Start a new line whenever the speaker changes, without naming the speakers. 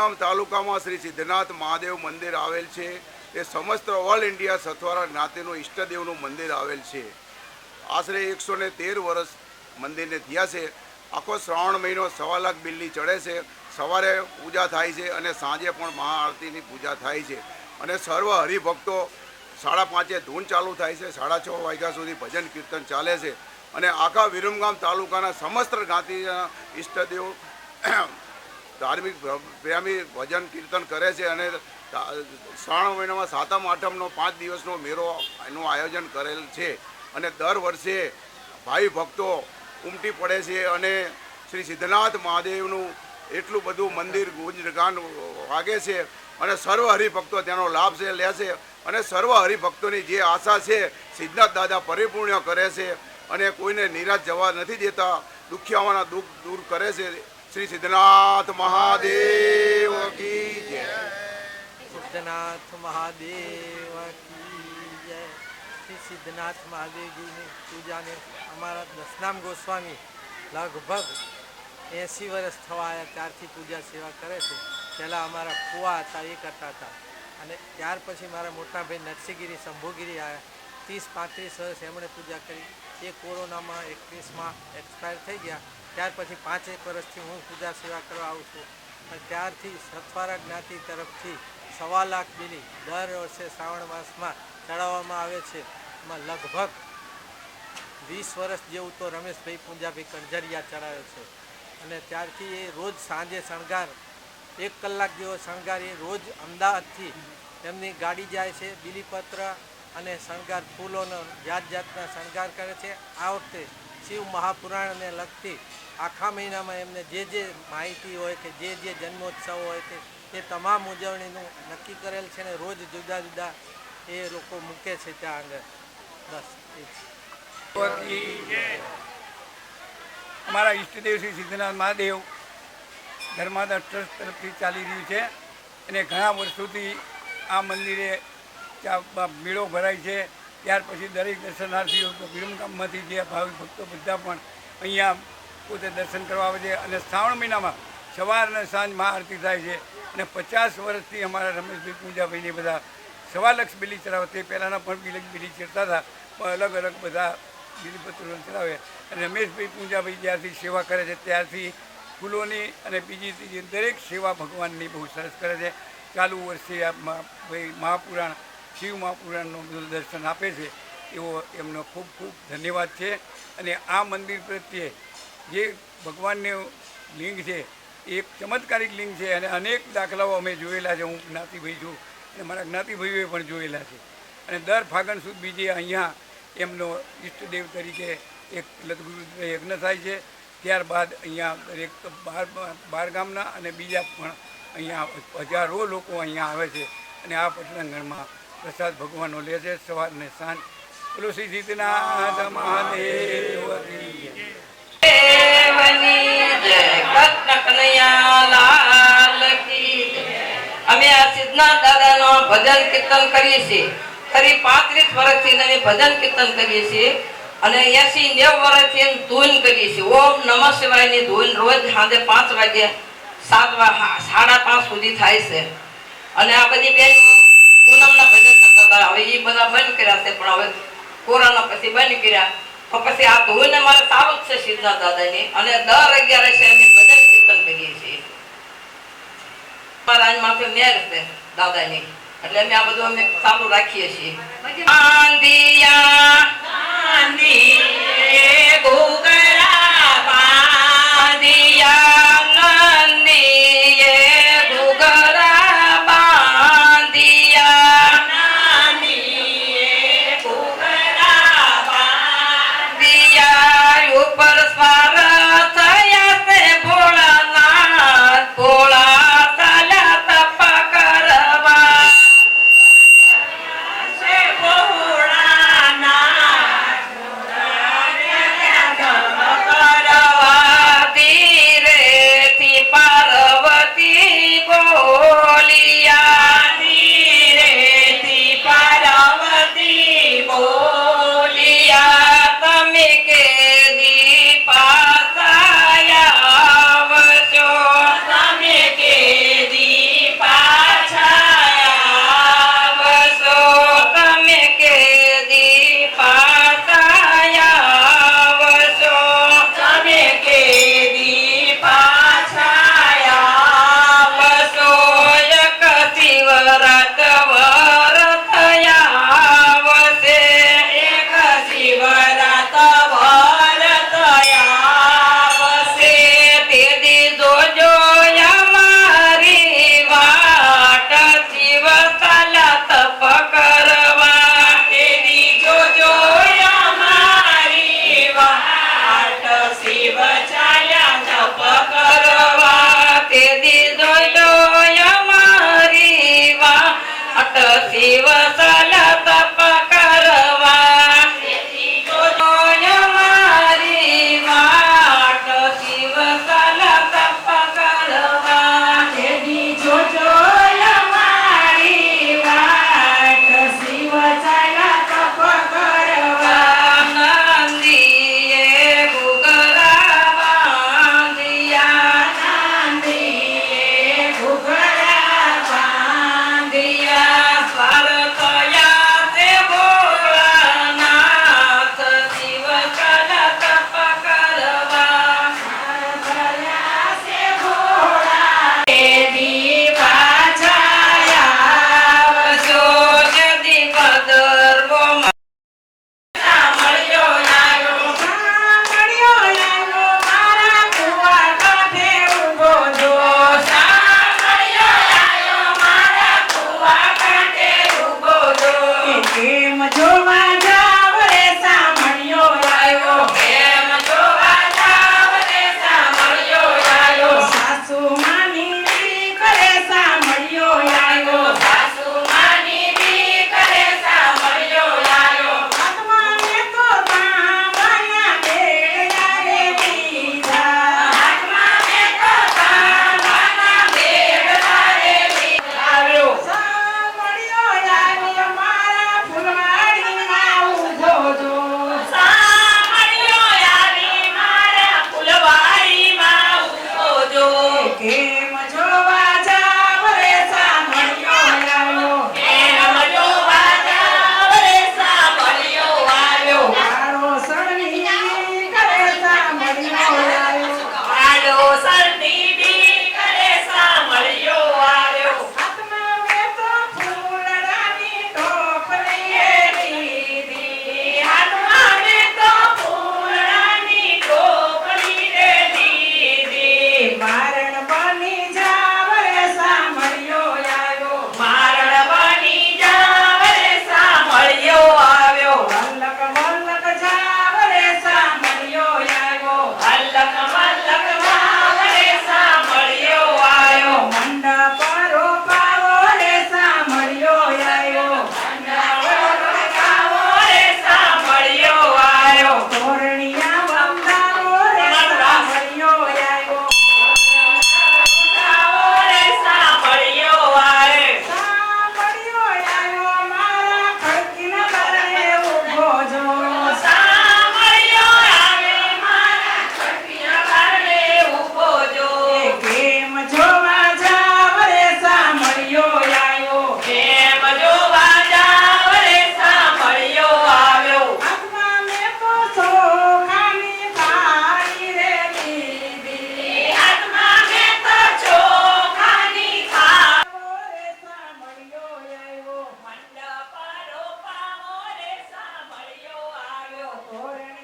વિરમગામ તાલુકામાં શ્રી સિદ્ધનાથ મહાદેવ મંદિર આવેલ છે। તે સમસ્ત ઓલ ઇન્ડિયા સથવારા જ્ઞાતિનું ઈષ્ટદેવનું મંદિર આવેલ છે। આશરે 113 વર્ષ મંદિરને થયા છે। આખો શ્રાવણ મહિનો 1.25 લાખ બિલ્લી ચડે છે। સવારે પૂજા થાય છે અને સાંજે પણ મહાઆરતીની પૂજા થાય છે અને સર્વ હરિભક્તો 5:30 ધૂન ચાલુ થાય છે। 6:30 વાગ્યા સુધી ભજન કીર્તન ચાલે છે અને આખા વિરમગામ તાલુકાના સમસ્ત જ્ઞાતિના ઈષ્ટદેવ ધાર્મિક પ્રેમી ભજન કીર્તન કરે છે અને શ્રાવણ મહિનામાં 7મ 8મનો 5 દિવસનો મેળો એનું આયોજન કરેલ છે અને દર વર્ષે ભાઈ ભક્તો ઉમટી પડે છે અને શ્રી સિદ્ધનાથ મહાદેવનું એટલું બધું મંદિર ગુંજગાન વાગે છે અને સર્વ હરિભક્તો તેનો લાભ છે લે છે અને સર્વ હરિભક્તોની જે આશા છે સિદ્ધનાથ દાદા પરિપૂર્ણ કરે છે અને કોઈને નિરાશ જવા નથી દેતા। દુખિયાઓના દુઃખ દૂર કરે છે। श्री सिद्धनाथ महादेव की जय।
सिद्धनाथ महादेव की जय। श्री सिद्धनाथ महादेव जी ने पूजा ने हमारा दशनाम गोस्वामी लगभग 80 वर्ष थवा आया त्यारथी पूजा सेवा करे छे। पहला अमारा फुआ था ये करता था અને ત્યાર પછી મારા મોટા ભાઈ નરસિંહગીરી શંભુગીરી આવ્યા 30-35 વર્ષ એમણે પૂજા કરી। એ કોરોનામાં 21માં એક્સપાયર થઈ ગયા। ત્યાર પછી 5-1 વર્ષથી હું પૂજા સેવા કરવા આવું છું અને ત્યારથી સથવારા જ્ઞાતિ તરફથી 1.25 લાખ બિલી દર વર્ષે શ્રાવણ માસમાં ચડાવવામાં આવે છે। એમાં લગભગ 20 વર્ષ જેવું તો રમેશભાઈ પૂંજાભાઈ કંજરિયા ચડાવે છે અને ત્યારથી એ રોજ સાંજે શણગાર 1 કલાક જેવો શણગાર એ રોજ અમદાવાદથી એમની ગાડી જાય છે। બીલીપત્ર અને શણગાર ફૂલોનો જાત જાતના શણગાર કરે છે। આ વખતે શિવ મહાપુરાણને લગતી આખા મહિનામાં એમને જે માહિતી હોય કે જે જન્મોત્સવ હોય તે તમામ ઉજવણીનું નક્કી કરેલ છે ને રોજ જુદા જુદા એ લોકો મૂકે છે ત્યાં આગળ। બસ
અમારા ઈષ્ટદેવ શ્રી સિદ્ધનાથ મહાદેવ ધર્માદા ટ્રસ્ટ તરફથી ચાલી રહ્યું છે અને ઘણા વર્ષોથી આ મંદિરે મેળો ભરાય છે। ત્યાર પછી દરેક દર્શનાર્થીઓ વિરમગામમાંથી જે ભાવિક ભક્તો બધા પણ અહીંયા પોતે દર્શન કરવા આવે છે અને શ્રાવણ મહિનામાં સવાર અને સાંજ મહાઆરતી થાય છે અને 50 વર્ષથી અમારા રમેશભાઈ પૂંજાભાઈને બધા 1.25 લાખ બિલી ચડાવે। તે પહેલાંના પણ બિલી ચડતા હતા પણ અલગ અલગ બધા બિલીપત્રો ચડાવે અને રમેશભાઈ પૂંજાભાઈ જ્યારથી સેવા કરે છે ત્યારથી ફૂલોની અને બીજી ત્રીજી દરેક સેવા ભગવાનની બહુ સરસ કરે છે। ચાલુ વર્ષે આ મહાપુરાણ શિવ મહાપુરાણનું દર્શન આપે છે એવો એમનો ખૂબ ખૂબ ધન્યવાદ છે। અને આ મંદિર પ્રત્યે જે ભગવાનનું લિંગ છે એ એક ચમત્કારિક લિંગ છે અને અનેક દાખલાઓ અમે જોયેલા છે। હું જ્ઞાતિભાઈ છું અને મારા જ્ઞાતિભાઈઓએ પણ જોયેલા છે અને દર ફાગણ સુદ બીજે અહીંયા એમનો ઈષ્ટદેવ તરીકે એક લતગુરુ યજ્ઞ થાય છે। ત્યારબાદ અહીંયા દરેક બાર ગામના અને બીજા પણ અહીંયા હજારો લોકો અહીંયા આવે છે અને આ પટનાગરમાં પ્રસાદ ભગવાનનો લે છે સવાર ને સાંજ। બોલો શ્રી સિદ્ધનાથ મહાદેવ
અમે આ સિદ્ધનાથ દાદાનો ભજન કીર્તન કરીએ છીએ। ખરી 35 વર્ષથી અમે ભજન કીર્તન કરીએ છીએ અને 80-90 વર્ષથી ધૂન કરીએ છીએ। ઓમ નમઃ શિવાયની ધૂન રોજ સાંજે 5 વાગે 5:30 સુધી થાય છે અને આ બધી બેન પૂનમના ભજન કરતા હતા। હવે એ બધા બંધ કર્યા છે પણ હવે કોરોના પછી બંધ કર્યા પછી આ ધૂન અમારે સારું જ છે સિદ્ધનાથ દાદાની અને દર 11 અમે ભજન કીર્તન કરીએ છીએ। મારા માથે મેર છે દાદાની એટલે અમે આ બધું અમે ચાલુ રાખીએ છીએ।
ધોરણ